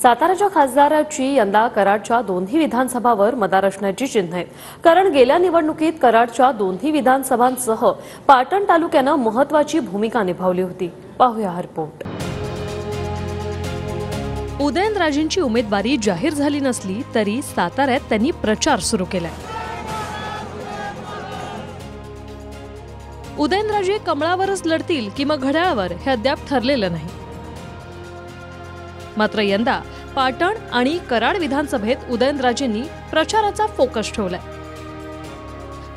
साताराच्या खासदाराची यंदा कराडच्या दोन्ही विधानसभावर मदार असण्याची चिन्ह आहेत। कारण गेल्या निवडणुकीत कराडच्या दोन्ही विधानसभांसह पाटण तालुक्यानं महत्त्वाची भूमिका निभावली होती। पाहूया हा रिपोर्ट। उदयनराजेंची उमेदवारी जाहीर झाली नसली तरी साताऱ्यात त्यांनी प्रचार सुरू केलाय। उदयनराजे कमळावरच लढतील की मग घड्याळावर हे अद्याप ठरलेलं नाही। मात्र यंदा पाटण आणि कराड विधानसभेत उदयनराजेंनी प्रचाराचा फोकस ठेवलाय।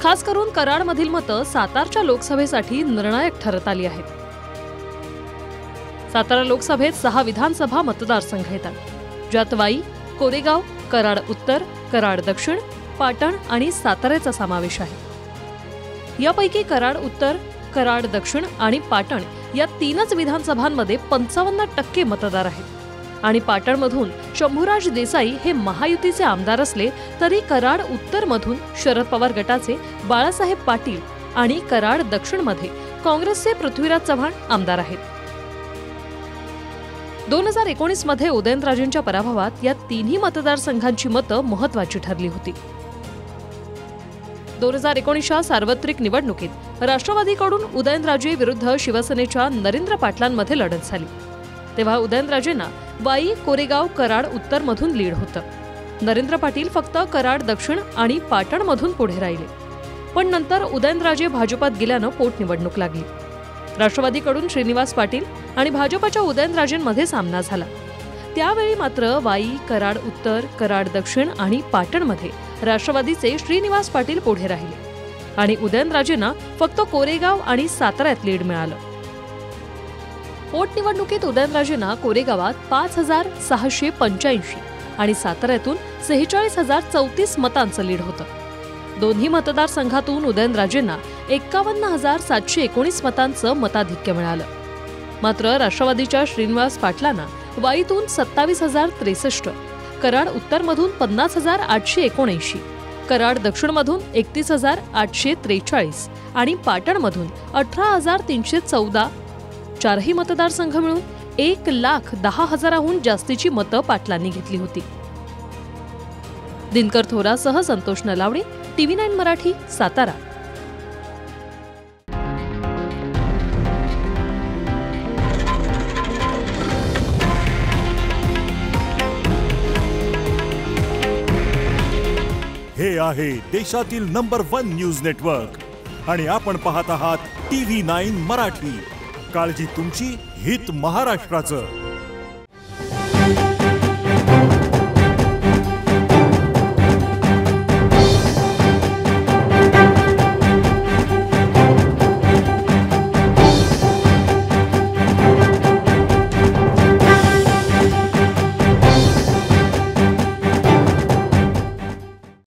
खास करून कराडमधील मतं सातारच्या लोकसभेसाठी निर्णायक ठरत आली आहेत। सातारा लोकसभेत 6 विधानसभा मतदारसंघ येतात, ज्यात वाई, कोरेगाव, कराड उत्तर, कराड दक्षिण, पाटण आणि साताऱ्याचा समावेश आहे। यापैकी कराड उत्तर, कराड दक्षिण आणि पाटण या 3च विधानसभांमध्ये 55% मतदार आहेत आणि पाटणमधून शंभूराज देसाई हे महायुतीचे आमदार असले तरी कराड उत्तरमधून शरद पवार गटाचे बाळासाहेब पाटील आणि कराड दक्षिणमध्ये काँग्रेसचे पृथ्वीराज चव्हाण आमदार आहेत। 2019 मध्ये उदयनराजेंच्या पराभवात या तिन्ही मतदारसंघांची मतं महत्त्वाची ठरली होती। 2019च्या सार्वत्रिक निवडणुकीत राष्ट्रवादीकडून उदयनराजे विरुद्ध शिवसेनेच्या नरेंद्र पाटलांमध्ये लढत झाली। तेव्हा उदयनराजेंना वाई, कोरेगाव, कराड उत्तरमधून लीड होतं। नरेंद्र पाटील फक्त कराड दक्षिण आणि पाटणमधून पुढे राहिले। पण नंतर उदयनराजे भाजपात गेल्यानं पोटनिवडणूक लागली। राष्ट्रवादीकडून श्रीनिवास पाटील आणि भाजपच्या उदयनराजेंमध्ये सामना झाला। त्यावेळी मात्र वाई, कराड उत्तर, कराड दक्षिण आणि पाटणमध्ये राष्ट्रवादीचे श्रीनिवास पाटील पुढे राहिले आणि उदयनराजेंना फक्त कोरेगाव आणि साताऱ्यात लीड मिळालं। पोटनिवडणुकीत उदयनराजेंना कोरेगावात 5685 आणि साताऱ्यातून 46,034 मतांचं लीड होतं। दोन्ही मतदारसंघातून उदयनराजेंना 51,719 मतांचं मताधिक्य मिळालं। मात्र राष्ट्रवादीच्या श्रीनिवास पाटलांना वाईतून 27,063, कराड उत्तरमधून 50,879, कराड दक्षिणमधून 31,843 आणि पाटणमधून 18,314 चारही मतदारसंघ मिळून 1,10,000हून जास्तीची मतं पाटलांनी घेतली होती। दिनकर थोरासह संतोष नलावडे, TV9 मराठी, सातारा। हे आहे देशातील नंबर 1 न्यूज नेटवर्क आणि आपण पाहत आहात TV9 मराठी। काळजी तुमची, हित महाराष्ट्राचं।